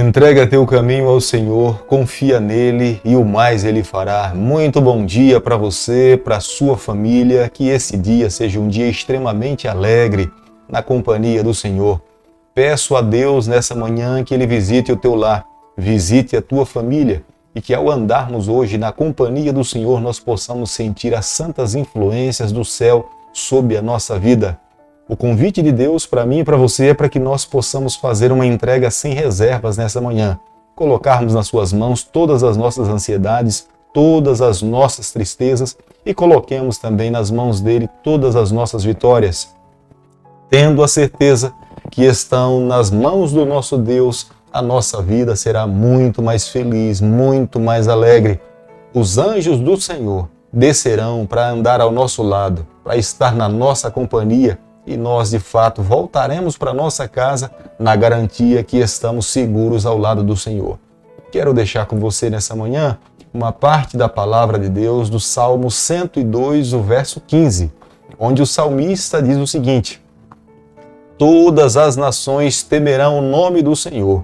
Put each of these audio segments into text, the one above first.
Entrega teu caminho ao Senhor, confia nele e o mais ele fará. Muito bom dia para você, para sua família, que esse dia seja um dia extremamente alegre na companhia do Senhor. Peço a Deus nessa manhã que ele visite o teu lar, visite a tua família e que ao andarmos hoje na companhia do Senhor nós possamos sentir as santas influências do céu sobre a nossa vida. O convite de Deus para mim e para você é para que nós possamos fazer uma entrega sem reservas nessa manhã. Colocarmos nas suas mãos todas as nossas ansiedades, todas as nossas tristezas e coloquemos também nas mãos dele todas as nossas vitórias. Tendo a certeza que estão nas mãos do nosso Deus, a nossa vida será muito mais feliz, muito mais alegre. Os anjos do Senhor descerão para andar ao nosso lado, para estar na nossa companhia, e nós, de fato, voltaremos para nossa casa na garantia que estamos seguros ao lado do Senhor. Quero deixar com você nessa manhã uma parte da palavra de Deus do Salmo 102, o verso 15, onde o salmista diz o seguinte: todas as nações temerão o nome do Senhor,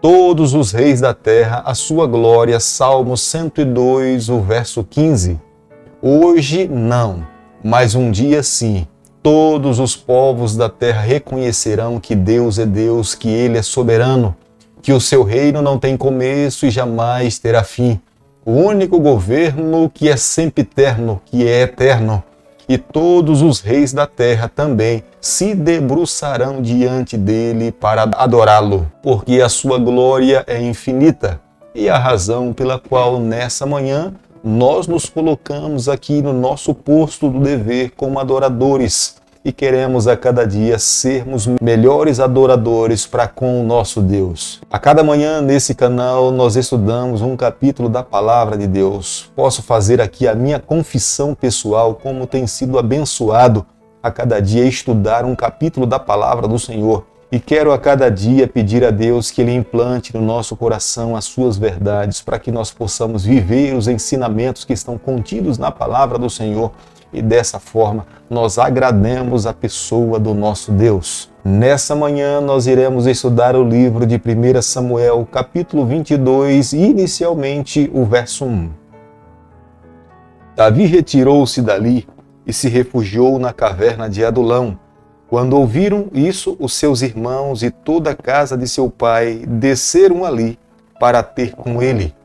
todos os reis da terra a sua glória. Salmo 102, o verso 15. Hoje não, mas um dia sim. Todos os povos da terra reconhecerão que Deus é Deus, que Ele é soberano, que o seu reino não tem começo e jamais terá fim. O único governo que é sempiterno, que é eterno. E todos os reis da terra também se debruçarão diante dele para adorá-lo, porque a sua glória é infinita. E a razão pela qual nessa manhã nós nos colocamos aqui no nosso posto do dever como adoradores e queremos a cada dia sermos melhores adoradores para com o nosso Deus. A cada manhã nesse canal nós estudamos um capítulo da Palavra de Deus. Posso fazer aqui a minha confissão pessoal, como tem sido abençoado a cada dia estudar um capítulo da Palavra do Senhor. E quero a cada dia pedir a Deus que Ele implante no nosso coração as suas verdades para que nós possamos viver os ensinamentos que estão contidos na Palavra do Senhor e dessa forma nós agrademos a pessoa do nosso Deus. Nessa manhã nós iremos estudar o livro de 1 Samuel, capítulo 22, inicialmente o verso 1. Davi retirou-se dali e se refugiou na caverna de Adulão. Quando ouviram isso, os seus irmãos e toda a casa de seu pai desceram ali para ter com ele.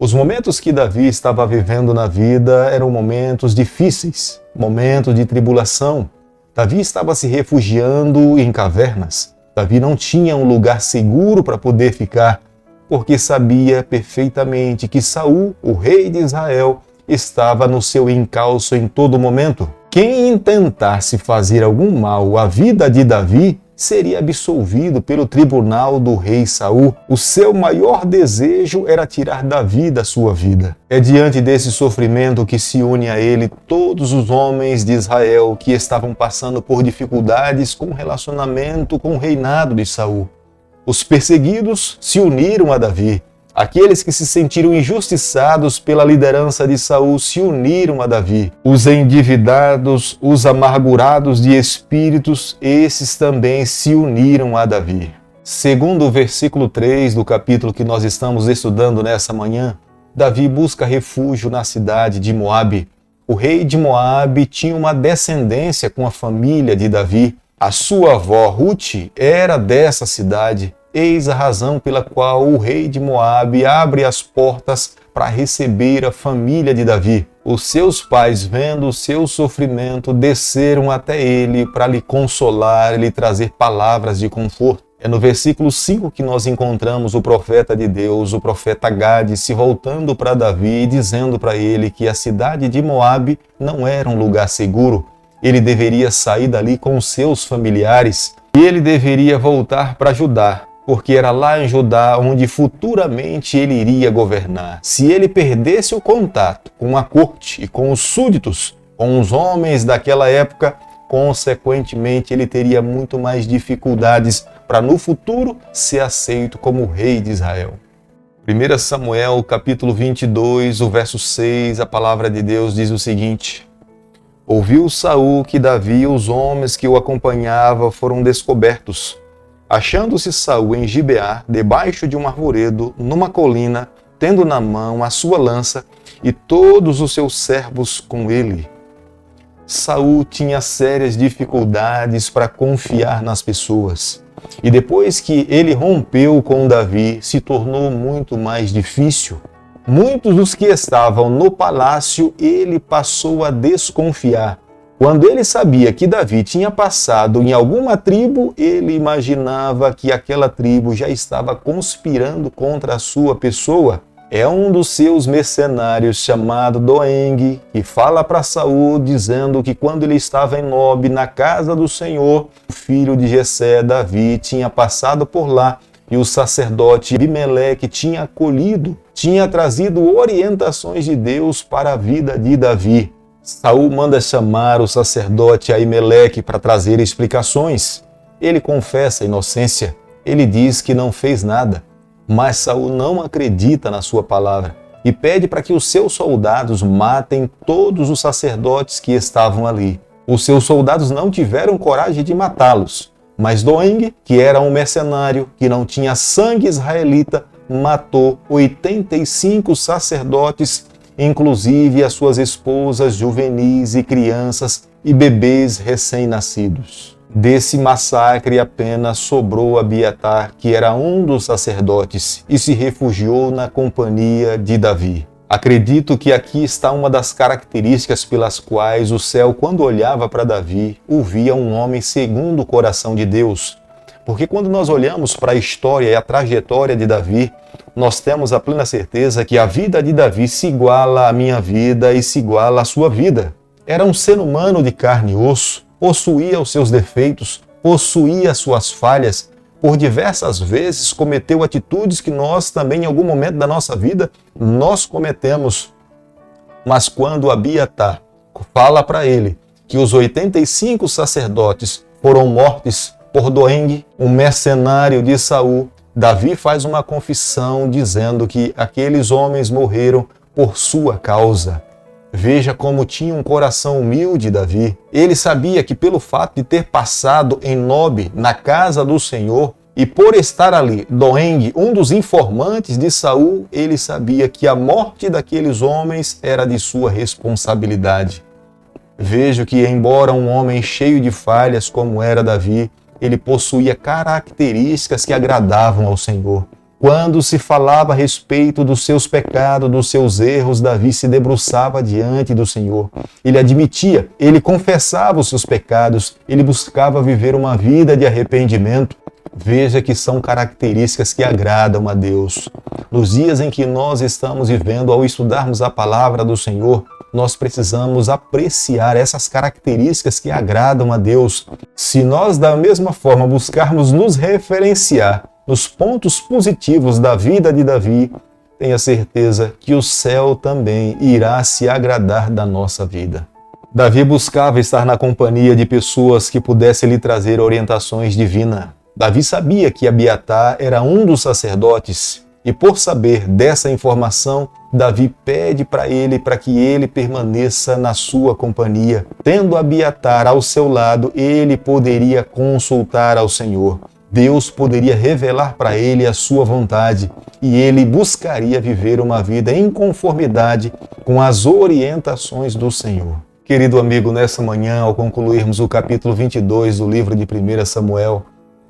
Os momentos que Davi estava vivendo na vida eram momentos difíceis, momentos de tribulação. Davi estava se refugiando em cavernas. Davi não tinha um lugar seguro para poder ficar, porque sabia perfeitamente que Saul, o rei de Israel, estava no seu encalço em todo momento. Quem intentasse fazer algum mal à vida de Davi seria absolvido pelo tribunal do rei Saul. O seu maior desejo era tirar Davi da sua vida. É diante desse sofrimento que se une a ele todos os homens de Israel que estavam passando por dificuldades com o relacionamento com o reinado de Saul. Os perseguidos se uniram a Davi. Aqueles que se sentiram injustiçados pela liderança de Saul se uniram a Davi. Os endividados, os amargurados de espíritos, esses também se uniram a Davi. Segundo o versículo 3 do capítulo que nós estamos estudando nessa manhã, Davi busca refúgio na cidade de Moabe. O rei de Moabe tinha uma descendência com a família de Davi. A sua avó Ruth era dessa cidade. Eis a razão pela qual o rei de Moabe abre as portas para receber a família de Davi. Os seus pais, vendo o seu sofrimento, desceram até ele para lhe consolar e lhe trazer palavras de conforto. É no versículo 5 que nós encontramos o profeta de Deus, o profeta Gade, se voltando para Davi e dizendo para ele que a cidade de Moabe não era um lugar seguro. Ele deveria sair dali com os seus familiares e ele deveria voltar para Judá, porque era lá em Judá onde futuramente ele iria governar. Se ele perdesse o contato com a corte e com os súditos, com os homens daquela época, consequentemente ele teria muito mais dificuldades para no futuro ser aceito como rei de Israel. 1 Samuel, capítulo 22, o verso 6, a palavra de Deus diz o seguinte: Ouviu Saul que Davi e os homens que o acompanhavam foram descobertos. Achando-se Saul em Gibeá, debaixo de um arvoredo, numa colina, tendo na mão a sua lança e todos os seus servos com ele. Saul tinha sérias dificuldades para confiar nas pessoas. E depois que ele rompeu com Davi, se tornou muito mais difícil. Muitos dos que estavam no palácio, ele passou a desconfiar. Quando ele sabia que Davi tinha passado em alguma tribo, ele imaginava que aquela tribo já estava conspirando contra a sua pessoa. É um dos seus mercenários chamado Doeg, que fala para Saul dizendo que quando ele estava em Nob, na casa do Senhor, o filho de Jessé, Davi, tinha passado por lá e o sacerdote Abimeleque tinha acolhido, tinha trazido orientações de Deus para a vida de Davi. Saul manda chamar o sacerdote Abimeleque para trazer explicações. Ele confessa a inocência, ele diz que não fez nada. Mas Saul não acredita na sua palavra e pede para que os seus soldados matem todos os sacerdotes que estavam ali. Os seus soldados não tiveram coragem de matá-los, mas Doeg, que era um mercenário, que não tinha sangue israelita, matou 85 sacerdotes, inclusive as suas esposas juvenis e crianças e bebês recém-nascidos. Desse massacre apenas sobrou Abiatar, que era um dos sacerdotes, e se refugiou na companhia de Davi. Acredito que aqui está uma das características pelas quais o céu, quando olhava para Davi, o via um homem segundo o coração de Deus. Porque quando nós olhamos para a história e a trajetória de Davi, nós temos a plena certeza que a vida de Davi se iguala à minha vida e se iguala à sua vida. Era um ser humano de carne e osso, possuía os seus defeitos, possuía as suas falhas, por diversas vezes cometeu atitudes que nós também em algum momento da nossa vida nós cometemos. Mas quando Abiatar fala para ele que os 85 sacerdotes foram mortos por Doeg, um mercenário de Saul, Davi faz uma confissão dizendo que aqueles homens morreram por sua causa. Veja como tinha um coração humilde Davi. Ele sabia que pelo fato de ter passado em Nob, na casa do Senhor, e por estar ali, Doeg, um dos informantes de Saul, ele sabia que a morte daqueles homens era de sua responsabilidade. Vejo que, embora um homem cheio de falhas como era Davi, ele possuía características que agradavam ao Senhor. Quando se falava a respeito dos seus pecados, dos seus erros, Davi se debruçava diante do Senhor. Ele admitia, ele confessava os seus pecados, ele buscava viver uma vida de arrependimento. Veja que são características que agradam a Deus. Nos dias em que nós estamos vivendo, ao estudarmos a palavra do Senhor, nós precisamos apreciar essas características que agradam a Deus. Se nós, da mesma forma, buscarmos nos referenciar nos pontos positivos da vida de Davi, tenha certeza que o céu também irá se agradar da nossa vida. Davi buscava estar na companhia de pessoas que pudessem lhe trazer orientações divinas. Davi sabia que Abiatar era um dos sacerdotes e, por saber dessa informação, Davi pede para que ele permaneça na sua companhia. Tendo Abiatar ao seu lado, ele poderia consultar ao Senhor. Deus poderia revelar para ele a sua vontade e ele buscaria viver uma vida em conformidade com as orientações do Senhor. Querido amigo, nessa manhã, ao concluirmos o capítulo 22 do livro de 1 Samuel,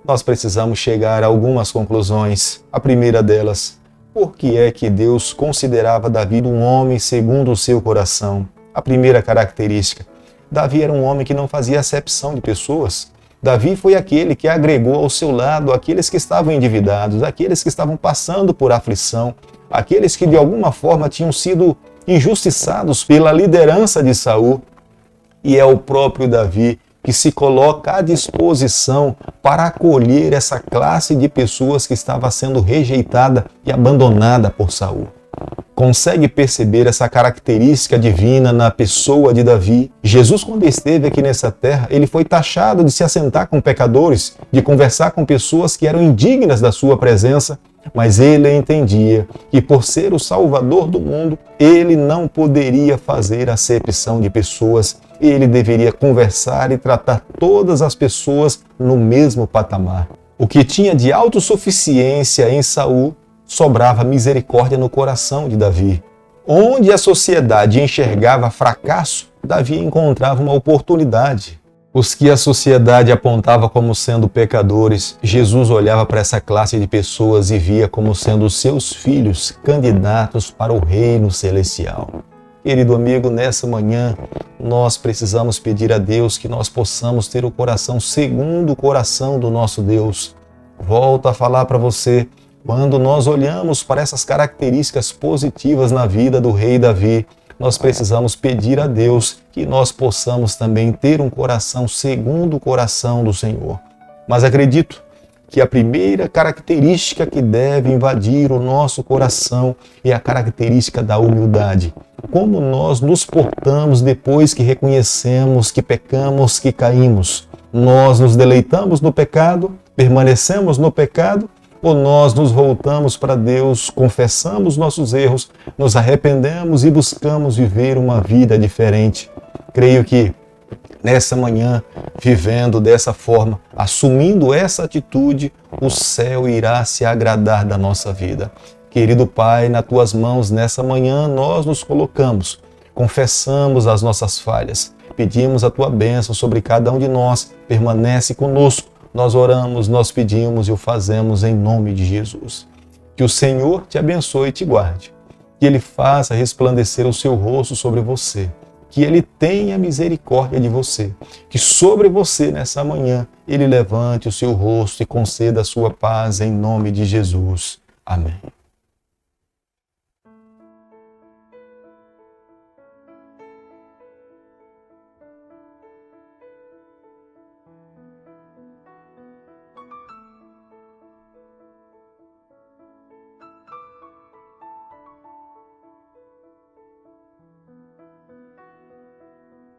nós precisamos chegar a algumas conclusões. A primeira delas, por que é que Deus considerava Davi um homem segundo o seu coração? A primeira característica, Davi era um homem que não fazia acepção de pessoas. Davi foi aquele que agregou ao seu lado aqueles que estavam endividados, aqueles que estavam passando por aflição, aqueles que de alguma forma tinham sido injustiçados pela liderança de Saul. E é o próprio Davi que se coloca à disposição para acolher essa classe de pessoas que estava sendo rejeitada e abandonada por Saul. Consegue perceber essa característica divina na pessoa de Davi? Jesus, quando esteve aqui nessa terra, ele foi taxado de se assentar com pecadores, de conversar com pessoas que eram indignas da sua presença, mas ele entendia que por ser o Salvador do mundo, ele não poderia fazer acepção de pessoas, ele deveria conversar e tratar todas as pessoas no mesmo patamar. O que tinha de autossuficiência em Saul, sobrava misericórdia no coração de Davi. Onde a sociedade enxergava fracasso, Davi encontrava uma oportunidade. Os que a sociedade apontava como sendo pecadores, Jesus olhava para essa classe de pessoas e via como sendo seus filhos candidatos para o reino celestial. Querido amigo, nessa manhã nós precisamos pedir a Deus que nós possamos ter o coração segundo o coração do nosso Deus. Volto a falar para você, quando nós olhamos para essas características positivas na vida do rei Davi, nós precisamos pedir a Deus que nós possamos também ter um coração segundo o coração do Senhor. Mas acredito que a primeira característica que deve invadir o nosso coração é a característica da humildade. Como nós nos portamos depois que reconhecemos que pecamos, que caímos? Nós nos deleitamos no pecado, permanecemos no pecado, ou nós nos voltamos para Deus, confessamos nossos erros, nos arrependemos e buscamos viver uma vida diferente? Creio que nessa manhã, vivendo dessa forma, assumindo essa atitude, o céu irá se agradar da nossa vida. Querido Pai, nas Tuas mãos nessa manhã nós nos colocamos, confessamos as nossas falhas, pedimos a Tua bênção sobre cada um de nós, permanece conosco. Nós oramos, nós pedimos e o fazemos em nome de Jesus. Que o Senhor te abençoe e te guarde. Que Ele faça resplandecer o seu rosto sobre você. Que Ele tenha misericórdia de você. Que sobre você nessa manhã Ele levante o seu rosto e conceda a sua paz em nome de Jesus. Amém.